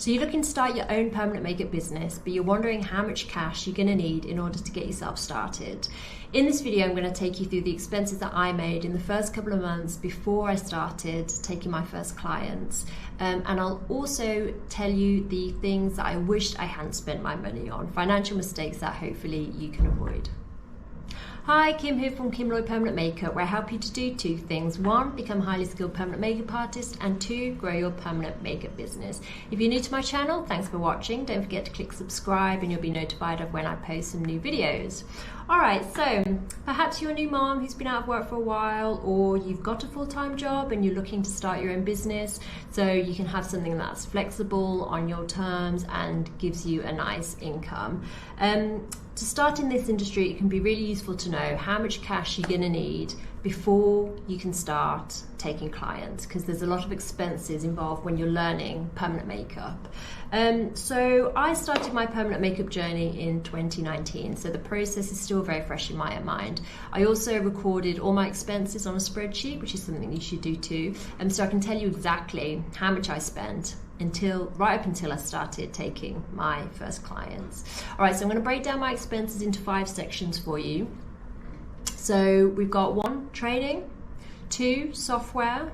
So you're looking to start your own permanent makeup business, but you're wondering how much cash you're going to need in order to get yourself started. In this video, I'm going to take you through the expenses that I made in the first couple of months before I started taking my first clients. And I'll also tell you the things that I wished I hadn't spent my money on, financial mistakes that hopefully you can avoid. Hi, Kim here from Kim Lloyd Permanent Makeup, where I help you to do two things. One, become a highly skilled permanent makeup artist, and two, grow your permanent makeup business. If you're new to my channel, thanks for watching. Don't forget to click subscribe and you'll be notified of when I post some new videos. Alright, so perhaps you're a new mom who's been out of work for a while, or you've got a full-time job and you're looking to start your own business so you can have something that's flexible on your terms and gives you a nice income. To start in this industry, it can be really useful to know how much cash you're going to need before you can start taking clients, because there's a lot of expenses involved when you're learning permanent makeup. So I started my permanent makeup journey in 2019, so the process is still very fresh in my mind. I also recorded all my expenses on a spreadsheet, which is something you should do too, so I can tell you exactly how much I spent right up until I started taking my first clients. All right, so I'm going to break down my expenses into 5 sections for you. So we've got 1, training, 2, software,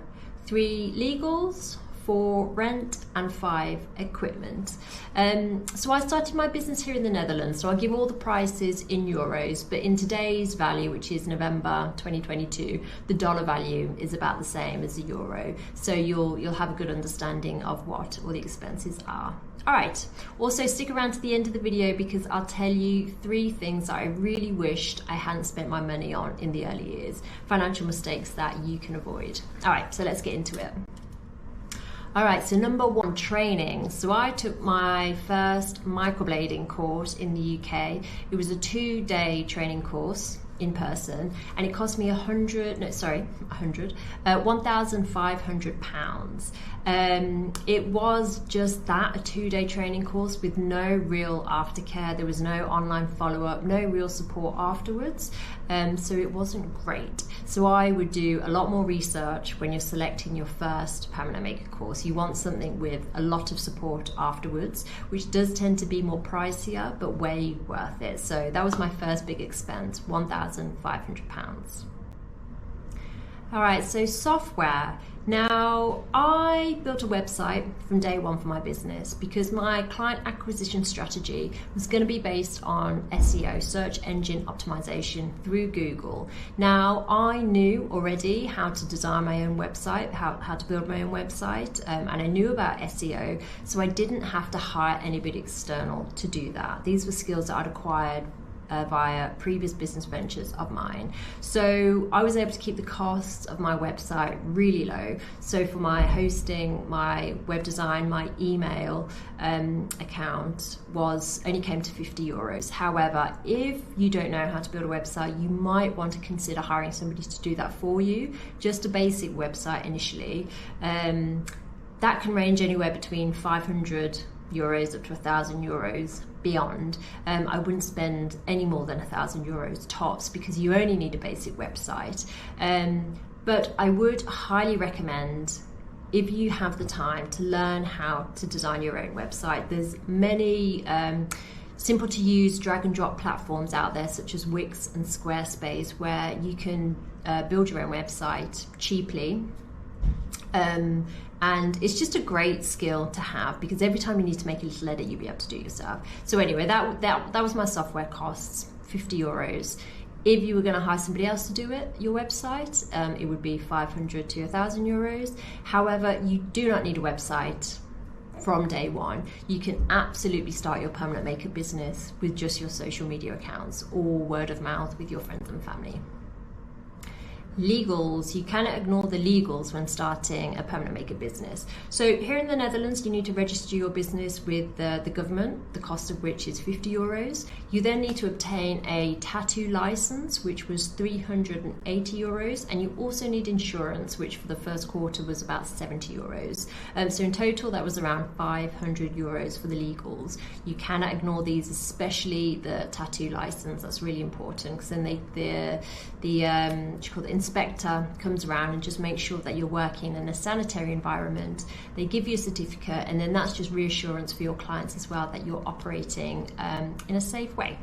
3, legals, 4, rent, and 5, equipment. So I started my business here in the Netherlands, so I'll give all the prices in euros, but in today's value, which is November 2022, the dollar value is about the same as the euro. So you'll have a good understanding of what all the expenses are. All right, also stick around to the end of the video because I'll tell you 3 things that I really wished I hadn't spent my money on in the early years, financial mistakes that you can avoid. All right, so let's get into it. All right, so number 1, training. So I took my first microblading course in the UK. It was a 2-day training course in person, and it cost me £1,500. It was just that, a 2-day training course with no real aftercare. There was no online follow-up, no real support afterwards, so it wasn't great. So I would do a lot more research when you're selecting your first permanent makeup course. You want something with a lot of support afterwards, which does tend to be more pricier, but way worth it. So that was my first big expense, £1,500. All right, so software. Now, I built a website from day one for my business because my client acquisition strategy was going to be based on SEO, search engine optimization through Google. Now, I knew already how to design my own website, how to build my own website, and I knew about SEO, so I didn't have to hire anybody external to do that. These were skills that I'd acquired via previous business ventures of mine. So I was able to keep the costs of my website really low. So for my hosting, my web design, my email account only came to €50. However, if you don't know how to build a website, you might want to consider hiring somebody to do that for you, just a basic website initially. That can range anywhere between €500 up to €1,000 beyond. I wouldn't spend any more than €1,000 tops because you only need a basic website. But I would highly recommend, if you have the time, to learn how to design your own website. There's many simple to use drag and drop platforms out there such as Wix and Squarespace, where you can build your own website cheaply. And it's just a great skill to have because every time you need to make a little edit, you'll be able to do it yourself. So anyway, that was my software costs, €50. If you were going to hire somebody else to do your website, it would be €500 to €1,000. However, you do not need a website from day one. You can absolutely start your permanent makeup business with just your social media accounts or word of mouth with your friends and family. Legals, you cannot ignore the legals when starting a permanent makeup business. So here in the Netherlands, you need to register your business with the government, the cost of which is €50. You then need to obtain a tattoo license, which was €380, and you also need insurance, which for the first quarter was about €70. So in total, that was around €500 for the legals. You cannot ignore these, especially the tattoo license. That's really important because then the inspector comes around and just makes sure that you're working in a sanitary environment. They give you a certificate, and then that's just reassurance for your clients as well that you're operating in a safe way.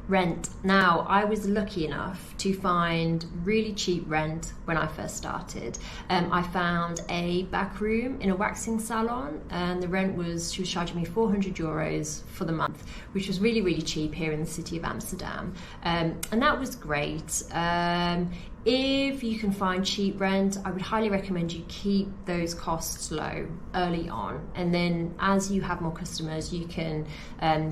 Rent. Now, I was lucky enough to find really cheap rent when I first started. I found a back room in a waxing salon, and the rent was, she was charging me €400 for the month, which was really, really cheap here in the city of Amsterdam. And that was great. If you can find cheap rent, I would highly recommend you keep those costs low early on, and then as you have more customers, you can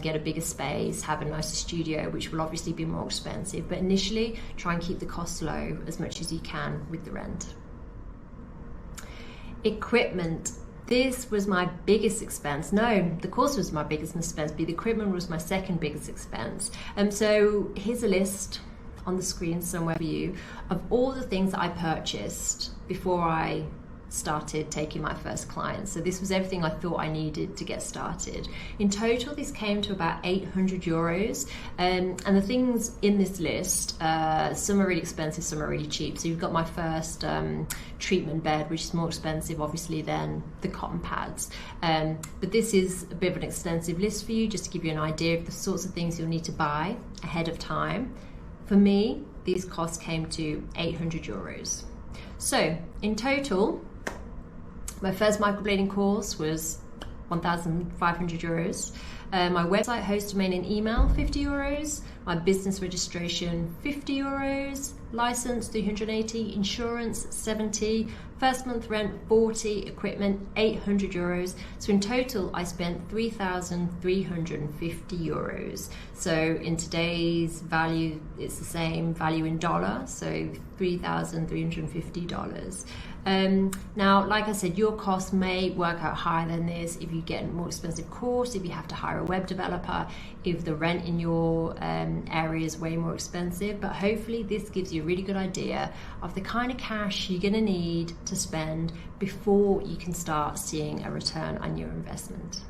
get a bigger space, have a nicer studio, which will obviously be more expensive, but initially try and keep the costs low as much as you can with the rent. Equipment. This was my biggest expense. No, the course was my biggest expense, but the equipment was my second biggest expense. So here's a list on the screen somewhere for you of all the things that I purchased before I started taking my first clients. So this was everything I thought I needed to get started. In total, this came to about €800. And the things in this list, some are really expensive, some are really cheap. So you've got my first treatment bed, which is more expensive obviously than the cotton pads. But this is a bit of an extensive list for you, just to give you an idea of the sorts of things you'll need to buy ahead of time. For me, these costs came to €800. So in total, my first microblading course was €1,500. My website, host, domain and email, €50. My business registration, €50. License, 380. Insurance, 70. First month rent, 40. Equipment, €800. So in total, I spent €3,350. So in today's value, it's the same value in dollars, so $3,350. Now, like I said, your cost may work out higher than this if you get a more expensive course, if you have to hire a web developer, if the rent in your area is way more expensive, but hopefully this gives you a really good idea of the kind of cash you're going to need to spend before you can start seeing a return on your investment.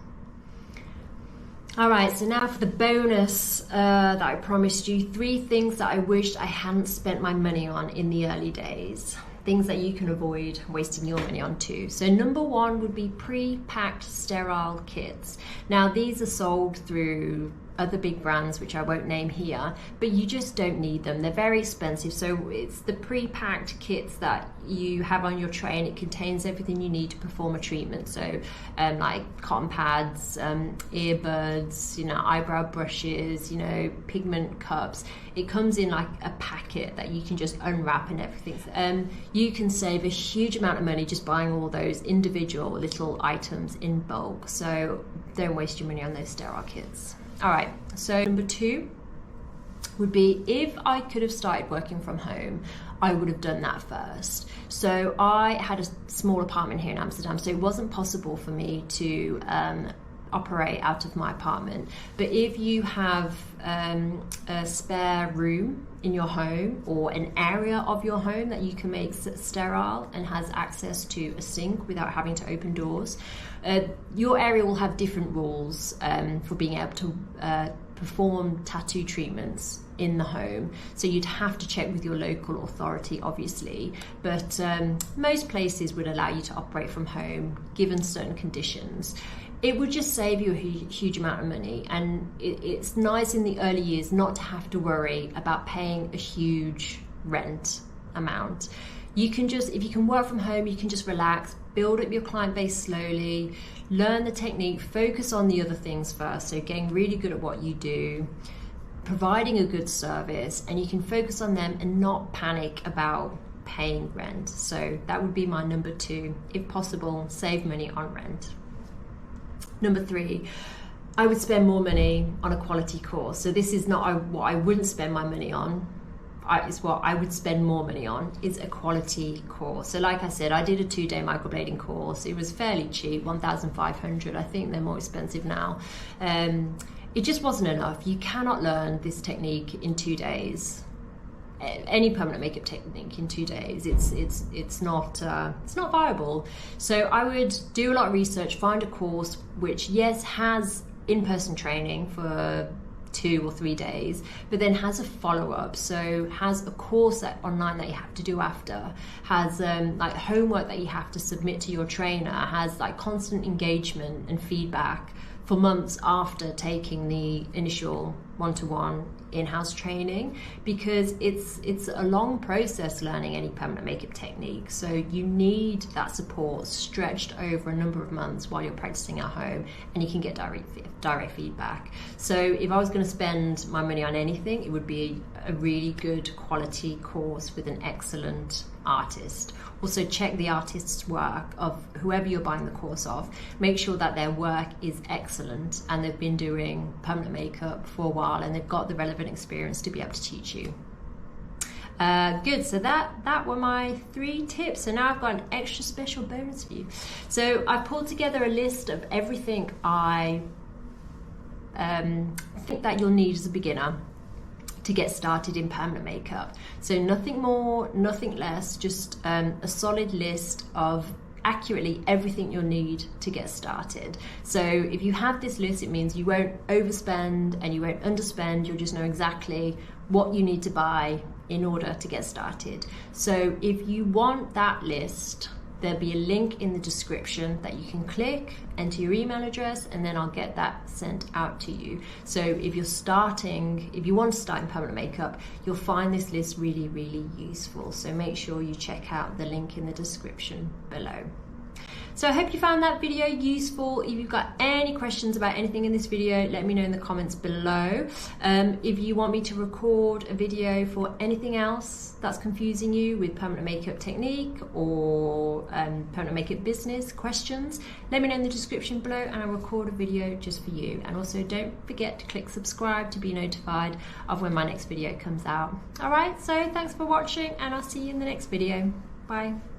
All right, so now for the bonus that I promised you, 3 things that I wished I hadn't spent my money on in the early days. Things that you can avoid wasting your money on too. So number 1 would be pre-packed sterile kits. Now these are sold through other big brands, which I won't name here, but you just don't need them. They're very expensive. So it's the pre-packed kits that you have on your tray, and it contains everything you need to perform a treatment. So like cotton pads, earbuds, eyebrow brushes, pigment cups. It comes in like a packet that you can just unwrap and everything. You can save a huge amount of money just buying all those individual little items in bulk. So don't waste your money on those sterile kits. All right, so number 2 would be, if I could have started working from home, I would have done that first. So I had a small apartment here in Amsterdam, so it wasn't possible for me to operate out of my apartment. But if you have a spare room in your home, or an area of your home that you can make sterile and has access to a sink without having to open doors, your area will have different rules for being able to perform tattoo treatments in the home. So you'd have to check with your local authority, obviously, but most places would allow you to operate from home given certain conditions. It would just save you a huge amount of money, and it's nice in the early years not to have to worry about paying a huge rent amount. You can just, if you can work from home, you can just relax, build up your client base slowly, learn the technique, focus on the other things first. So getting really good at what you do, providing a good service, and you can focus on them and not panic about paying rent. So that would be my number 2. If possible, save money on rent. Number 3, I would spend more money on a quality course. So this is not what I wouldn't spend my money on. It's what I would spend more money on, is a quality course. So like I said, I did a 2-day microblading course. It was fairly cheap, 1,500. I think they're more expensive now. It just wasn't enough. You cannot learn this technique in 2 days. Any permanent makeup technique in 2 days, it's not viable. So I would do a lot of research, find a course which, yes, has in-person training for 2 or 3 days, but then has a follow-up, so has a course online that you have to do after, has like homework that you have to submit to your trainer, has like constant engagement and feedback for months after taking the initial one-to-one in-house training, because it's a long process learning any permanent makeup technique. So you need that support stretched over a number of months while you're practicing at home, and you can get direct feedback. So if I was going to spend my money on anything, it would be a really good quality course with an excellent artist. Also check the artist's work of whoever you're buying the course of. Make sure that their work is excellent and they've been doing permanent makeup for a while and they've got the relevant experience to be able to teach you. Good, so that were my 3 tips. So now I've got an extra special bonus for you. So I pulled together a list of everything I think that you'll need as a beginner to get started in permanent makeup. So nothing more, nothing less, just a solid list of accurately everything you'll need to get started. So if you have this list, it means you won't overspend and you won't underspend. You'll just know exactly what you need to buy in order to get started. So if you want that list, there'll be a link in the description that you can click, enter your email address, and then I'll get that sent out to you. So if you want to start in permanent makeup, you'll find this list really, really useful. So make sure you check out the link in the description below. So I hope you found that video useful. If you've got any questions about anything in this video, let me know in the comments below. If you want me to record a video for anything else that's confusing you with permanent makeup technique or permanent makeup business questions, let me know in the description below and I'll record a video just for you. And also don't forget to click subscribe to be notified of when my next video comes out. Alright, so thanks for watching and I'll see you in the next video. Bye.